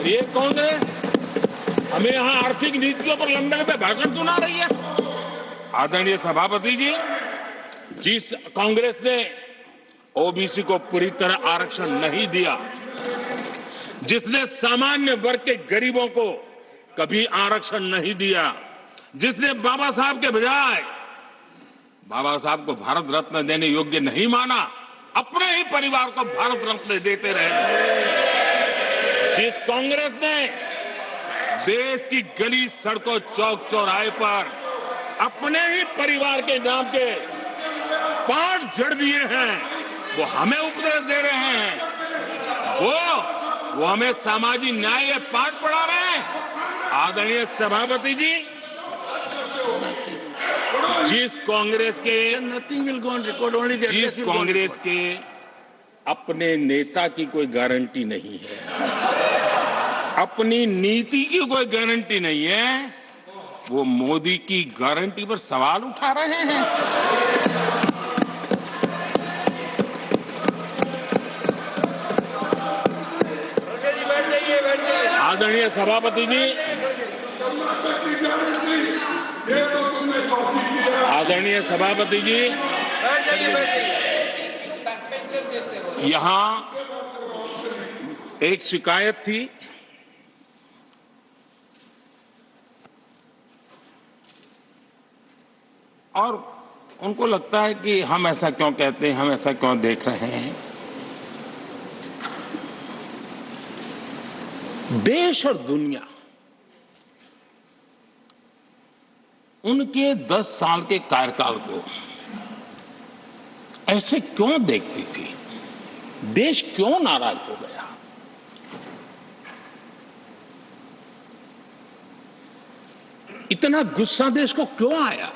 और ये कांग्रेस हमें यहाँ आर्थिक नीतियों पर लंबे लंबे भाषण सुना रही है। आदरणीय सभापति जी, जिस कांग्रेस ने ओबीसी को पूरी तरह आरक्षण नहीं दिया, जिसने सामान्य वर्ग के गरीबों को कभी आरक्षण नहीं दिया, जिसने बाबा साहब के बजाय बाबा साहब को भारत रत्न देने योग्य नहीं माना, अपने ही परिवार को भारत रत्न देते रहे, जिस कांग्रेस ने देश की गली सड़कों चौक चौराहे पर अपने ही परिवार के नाम के पाठ जड़ दिए हैं, वो हमें उपदेश दे रहे हैं, वो हमें सामाजिक न्याय पाठ पढ़ा रहे हैं। आदरणीय सभापति जी, जिस कांग्रेस के अपने नेता की कोई गारंटी नहीं है, अपनी नीति की कोई गारंटी नहीं है, वो मोदी की गारंटी पर सवाल उठा रहे हैं। आदरणीय सभापति जी, आदरणीय सभापति जी, यहां एक शिकायत थी, और उनको लगता है कि हम ऐसा क्यों कहते हैं, हम ऐसा क्यों देख रहे हैं। देश और दुनिया उनके 10 साल के कार्यकाल को ऐसे क्यों देखती थी, देश क्यों नाराज हो गया। इतना गुस्सा देश को क्यों आया।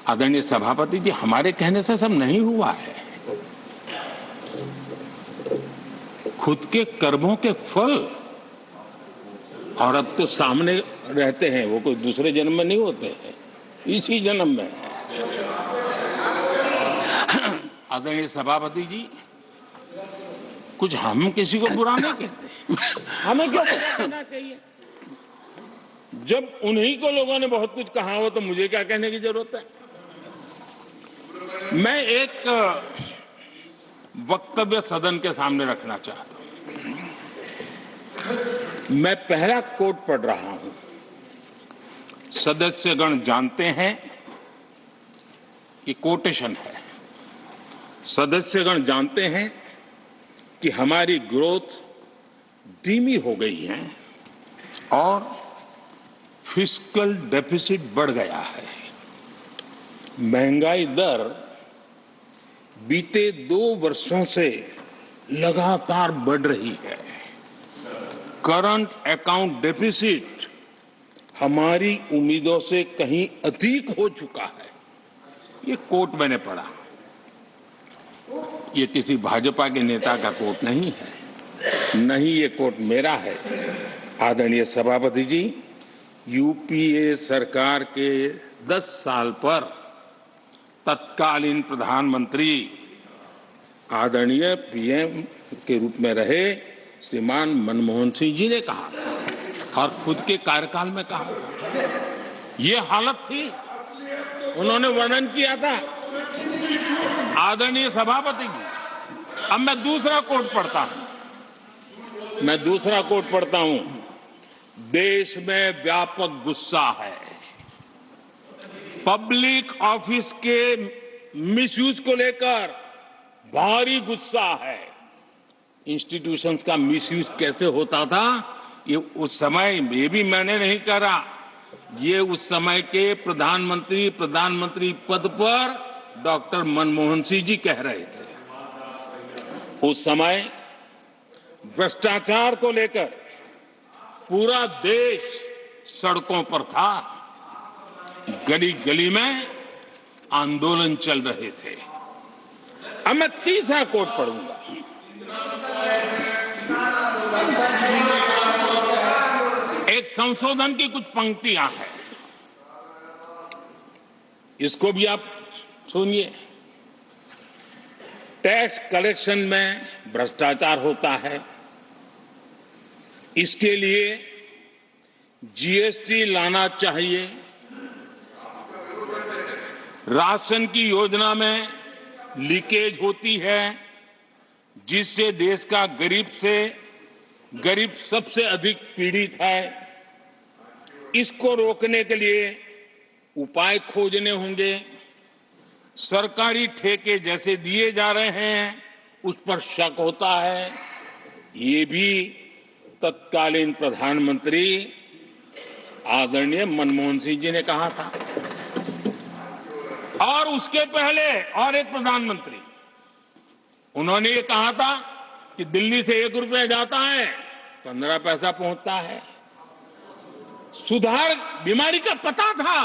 आदरणीय सभापति जी, हमारे कहने से सब नहीं हुआ है, खुद के कर्मों के फल और अब तो सामने रहते हैं, वो कोई दूसरे जन्म में नहीं होते हैं, इसी जन्म में है। आदरणीय सभापति जी, कुछ हम किसी को बुरा नहीं कहते, हमें क्यों कहना चाहिए। जब उन्हीं को लोगों ने बहुत कुछ कहा हो तो मुझे क्या कहने की जरूरत है। मैं एक वक्तव्य सदन के सामने रखना चाहता हूं। मैं पहला कोट पढ़ रहा हूं। सदस्यगण जानते हैं, ये कोटेशन है, सदस्यगण जानते हैं कि हमारी ग्रोथ धीमी हो गई है और फिस्कल डेफिसिट बढ़ गया है। महंगाई दर बीते 2 वर्षों से लगातार बढ़ रही है। करंट अकाउंट डेफिसिट हमारी उम्मीदों से कहीं अधिक हो चुका है। ये कोट मैंने पढ़ा, ये किसी भाजपा के नेता का कोट नहीं है, नहीं ये कोट मेरा है। आदरणीय सभापति जी, यूपीए सरकार के 10 साल पर तत्कालीन प्रधानमंत्री आदरणीय पीएम के रूप में रहे श्रीमान मनमोहन सिंह जी ने कहा और खुद के कार्यकाल में कहा, ये हालत थी, उन्होंने वर्णन किया था। आदरणीय सभापति जी, अब मैं दूसरा कोट पढ़ता हूं, देश में व्यापक गुस्सा है, पब्लिक ऑफिस के मिसयूज को लेकर भारी गुस्सा है। इंस्टीट्यूशंस का मिसयूज कैसे होता था, ये उस समय ये भी मैंने नहीं करा, ये उस समय के प्रधानमंत्री पद पर डॉक्टर मनमोहन सिंह जी कह रहे थे। उस समय भ्रष्टाचार को लेकर पूरा देश सड़कों पर था, गली गली में आंदोलन चल रहे थे। अब मैं तीसरा कोट पढ़ूंगा। एक संशोधन की कुछ पंक्तियां हैं, इसको भी आप सुनिए। टैक्स कलेक्शन में भ्रष्टाचार होता है। इसके लिए जीएसटी लाना चाहिए। राशन की योजना में लीकेज होती है, जिससे देश का गरीब सबसे अधिक पीड़ित है। इसको रोकने के लिए उपाय खोजने होंगे। सरकारी ठेके जैसे दिए जा रहे हैं, उस पर शक होता है। ये भी तत्कालीन प्रधानमंत्री आदरणीय मनमोहन सिंह जी ने कहा था, और उसके पहले और एक प्रधानमंत्री, उन्होंने ये कहा था कि दिल्ली से 1 रुपया जाता है 15 पैसा पहुंचता है। सुधार, बीमारी का पता था,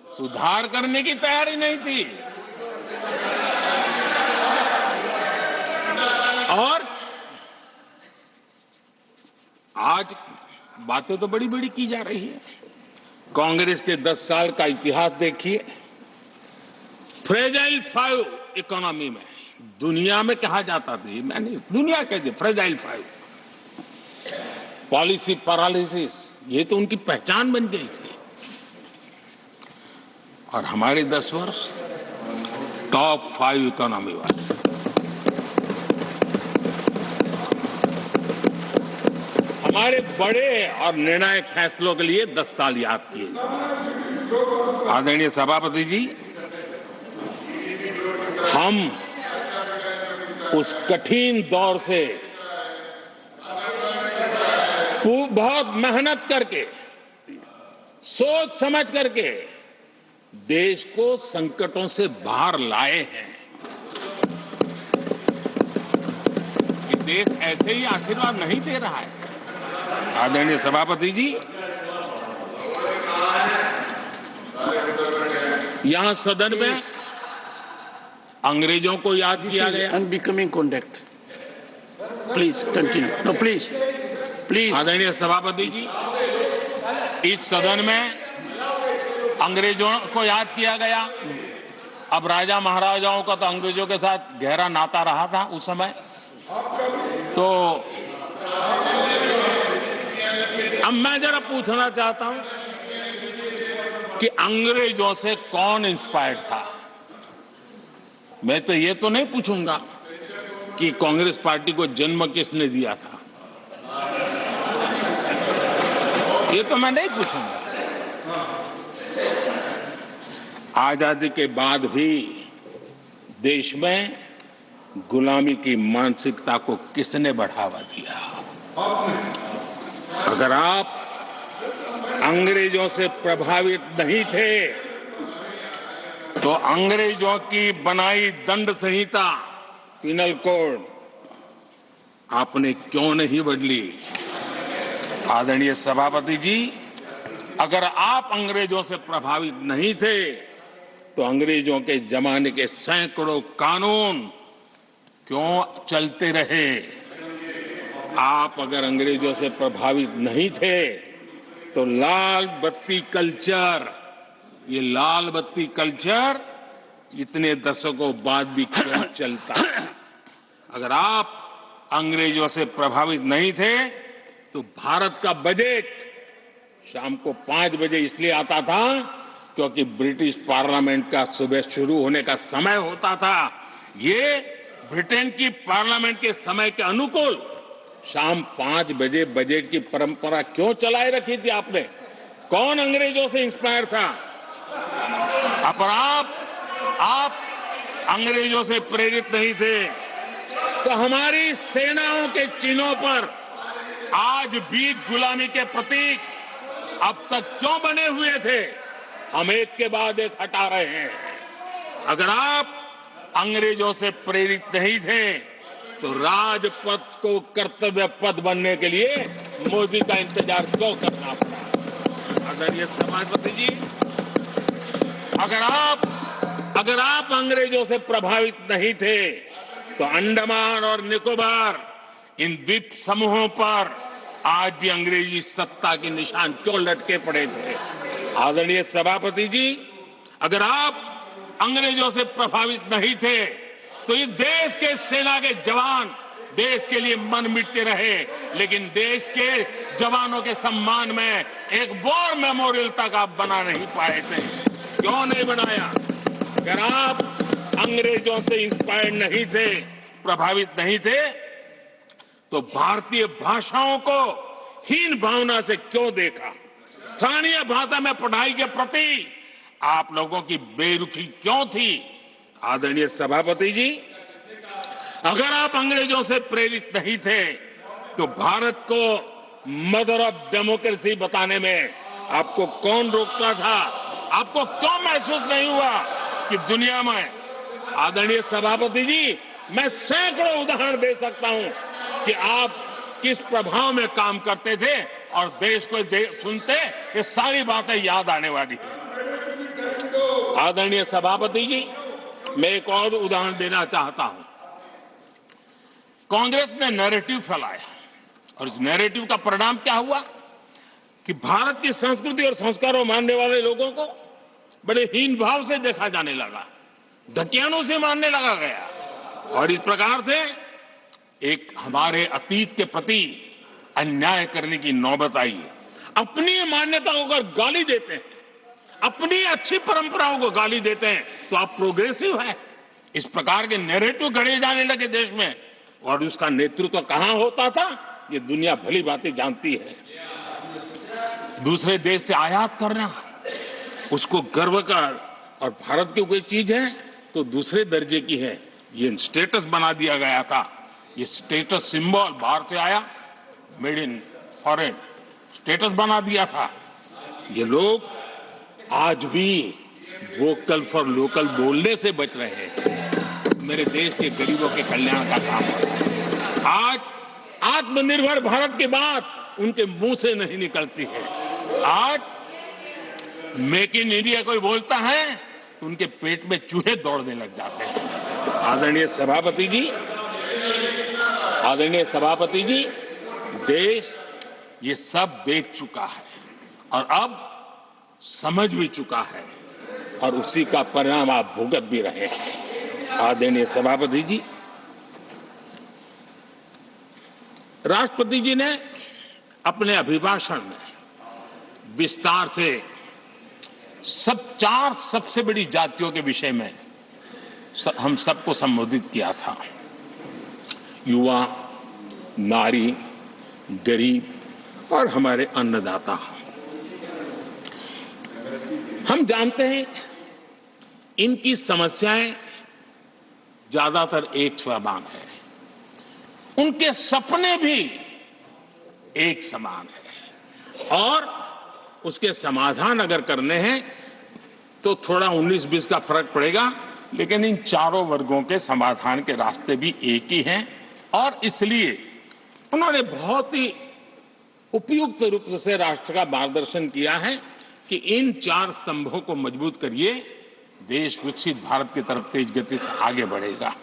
सुधार करने की तैयारी नहीं थी। और आज बातें तो बड़ी बड़ी की जा रही है। कांग्रेस के 10 साल का इतिहास देखिए। फ्रेजाइल 5 इकोनॉमी में दुनिया में कहा जाता था, मैंने दुनिया कहते फ्रेजाइल 5, पॉलिसी पैरालिसिस, ये तो उनकी पहचान बन गई थी। और हमारे 10 वर्ष टॉप 5 इकोनॉमी वाले। हमारे बड़े और निर्णायक फैसलों के लिए 10 साल याद किए जाए। आदरणीय सभापति जी, हम उस कठिन दौर से बहुत मेहनत करके, सोच समझ करके देश को संकटों से बाहर लाए हैं। ये देश ऐसे ही आशीर्वाद नहीं दे रहा है। आदरणीय सभापति जी, यहां सदन में अंग्रेजों को याद किया गया। Unbecoming conduct, please continue. No please please. आदरणीय सभापति जी, इस सदन में अंग्रेजों को याद किया गया। अब राजा महाराजाओं का तो अंग्रेजों के साथ गहरा नाता रहा था उस समय। तो अब मैं जरा पूछना चाहता हूं कि अंग्रेजों से कौन इंस्पायर्ड था। मैं तो ये तो नहीं पूछूंगा कि कांग्रेस पार्टी को जन्म किसने दिया था, ये तो मैं नहीं पूछूंगा। आजादी के बाद भी देश में गुलामी की मानसिकता को किसने बढ़ावा दिया? अगर आप अंग्रेजों से प्रभावित नहीं थे तो अंग्रेजों की बनाई दंड संहिता, पिनल कोड, आपने क्यों नहीं बदली? आदरणीय सभापति जी, अगर आप अंग्रेजों से प्रभावित नहीं थे तो अंग्रेजों के जमाने के सैकड़ों कानून क्यों चलते रहे? आप अगर अंग्रेजों से प्रभावित नहीं थे तो लाल बत्ती कल्चर, ये लाल बत्ती कल्चर इतने दशकों बाद भी क्यों चलता? अगर आप अंग्रेजों से प्रभावित नहीं थे तो भारत का बजट शाम को 5 बजे इसलिए आता था क्योंकि ब्रिटिश पार्लियामेंट का सुबह शुरू होने का समय होता था। ये ब्रिटेन की पार्लियामेंट के समय के अनुकूल शाम 5 बजे बजट की परंपरा क्यों चलाए रखी थी आपने? कौन अंग्रेजों से इंस्पायर था? पर आप अंग्रेजों से प्रेरित नहीं थे तो हमारी सेनाओं के चिन्हों पर आज भी गुलामी के प्रतीक अब तक क्यों बने हुए थे? हम एक के बाद एक हटा रहे हैं। अगर आप अंग्रेजों से प्रेरित नहीं थे तो राजपथ को कर्तव्य पथ बनने के लिए मोदी का इंतजार क्यों करना पड़ा? आदरणीय सभापति जी, अगर आप अंग्रेजों से प्रभावित नहीं थे तो अंडमान और निकोबार, इन द्वीप समूहों पर आज भी अंग्रेजी सत्ता के निशान क्यों लटके पड़े थे? आदरणीय सभापति जी, अगर आप अंग्रेजों से प्रभावित नहीं थे तो ये देश के सेना के जवान देश के लिए मन मिटते रहे, लेकिन देश के जवानों के सम्मान में एक वॉर मेमोरियल तक आप बना नहीं पाए थे। क्यों नहीं बनाया? अगर आप अंग्रेजों से इंस्पायर्ड नहीं थे, प्रभावित नहीं थे, तो भारतीय भाषाओं को हीन भावना से क्यों देखा? स्थानीय भाषा में पढ़ाई के प्रति आप लोगों की बेरुखी क्यों थी? आदरणीय सभापति जी, अगर आप अंग्रेजों से प्रेरित नहीं थे, तो भारत को मदर ऑफ डेमोक्रेसी बताने में आपको कौन रोकता था? आपको क्यों महसूस नहीं हुआ कि दुनिया में? आदरणीय सभापति जी, मैं सैकड़ों उदाहरण दे सकता हूं कि आप किस प्रभाव में काम करते थे और देश को सुनते ये सारी बातें याद आने वाली है। आदरणीय सभापति जी, मैं एक और उदाहरण देना चाहता हूं। कांग्रेस ने नैरेटिव फैलाया और इस नैरेटिव का परिणाम क्या हुआ कि भारत की संस्कृति और संस्कारों मानने वाले लोगों को बड़े हीन भाव से देखा जाने लगा, ढकियानों से मानने लगा गया, और इस प्रकार से एक हमारे अतीत के प्रति अन्याय करने की नौबत आई है। अपनी मान्यताओं को गाली देते हैं, अपनी अच्छी परंपराओं को गाली देते हैं, तो आप प्रोग्रेसिव है। इस प्रकार के नैरेटिव गढ़े जाने लगे देश में, और उसका नेतृत्व कहां होता था ये दुनिया भली बातें जानती है। दूसरे देश से आयात करना, उसको गर्व का, और भारत की कोई चीज है तो दूसरे दर्जे की है, ये स्टेटस बना दिया गया था। ये स्टेटस सिंबल बाहर से आया, मेड इन फॉरेन स्टेटस बना दिया था। ये लोग आज भी वोकल फॉर लोकल बोलने से बच रहे हैं। मेरे देश के गरीबों के कल्याण का काम हो रहा है। आज आत्मनिर्भर भारत की बात उनके मुंह से नहीं निकलती है। आज मेक इन इंडिया कोई बोलता है तो उनके पेट में चूहे दौड़ने लग जाते हैं। आदरणीय सभापति जी, देश ये सब देख चुका है और अब समझ भी चुका है, और उसी का परिणाम आप भुगत भी रहे हैं। आदरणीय सभापति जी, राष्ट्रपति जी ने अपने अभिभाषण में विस्तार से चार सबसे बड़ी जातियों के विषय में हम सबको संबोधित किया था। युवा, नारी, गरीब और हमारे अन्नदाता। हम जानते हैं इनकी समस्याएं ज्यादातर एक समान है, उनके सपने भी एक समान है, और उसके समाधान अगर करने हैं तो थोड़ा 19-20 का फर्क पड़ेगा, लेकिन इन चारों वर्गों के समाधान के रास्ते भी एक ही हैं। और इसलिए उन्होंने बहुत ही उपयुक्त रूप से राष्ट्र का मार्गदर्शन किया है कि इन 4 स्तंभों को मजबूत करिए, देश विकसित भारत की तरफ तेज गति से आगे बढ़ेगा।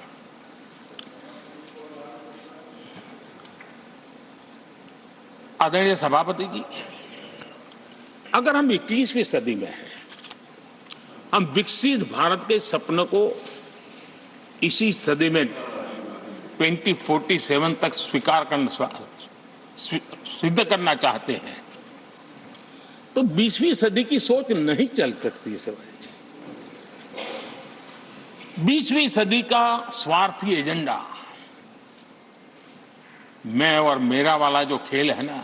आदरणीय सभापति जी, अगर हम 21वीं सदी में हैं, हम विकसित भारत के सपने को इसी सदी में 2047 तक सिद्ध करना चाहते हैं, तो 20वीं सदी की सोच नहीं चल सकती। 20वीं सदी का स्वार्थी एजेंडा, मैं और मेरा वाला जो खेल है ना,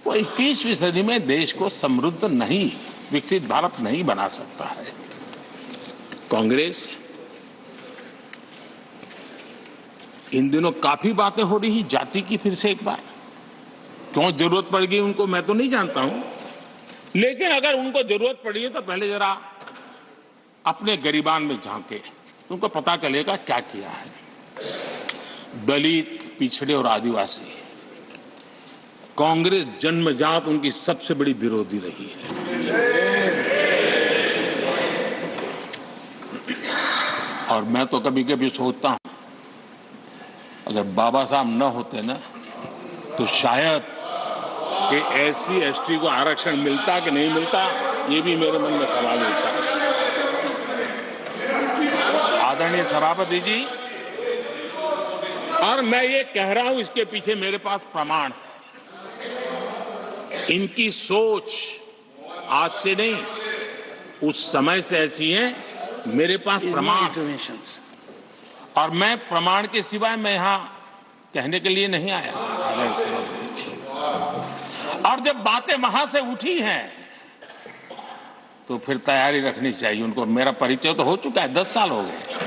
वो 21वीं सदी में देश को समृद्ध नहीं, विकसित भारत नहीं बना सकता है। कांग्रेस इन दिनों काफी बातें हो रही जाति की, फिर से एक बार क्यों जरूरत पड़ गई उनको मैं तो नहीं जानता हूं, लेकिन अगर उनको जरूरत पड़ी है तो पहले जरा अपने गरिबान में झांके, उनको पता चलेगा क्या किया है। दलित, पिछड़े और आदिवासी, कांग्रेस जन्मजात उनकी सबसे बड़ी विरोधी रही है। और मैं तो कभी कभी सोचता हूं, अगर बाबा साहब न होते ना, तो शायद कि एससी एसटी को आरक्षण मिलता कि नहीं मिलता, ये भी मेरे मन में सवाल उठता है। आदरणीय सभापति जी, और मैं ये कह रहा हूं, इसके पीछे मेरे पास प्रमाण है। इनकी सोच आज से नहीं, उस समय से ऐसी है। मेरे पास प्रमाण, और मैं प्रमाण के सिवाय मैं यहां कहने के लिए नहीं आया। और जब बातें वहां से उठी हैं तो फिर तैयारी रखनी चाहिए उनको। मेरा परिचय तो हो चुका है, 10 साल हो गए।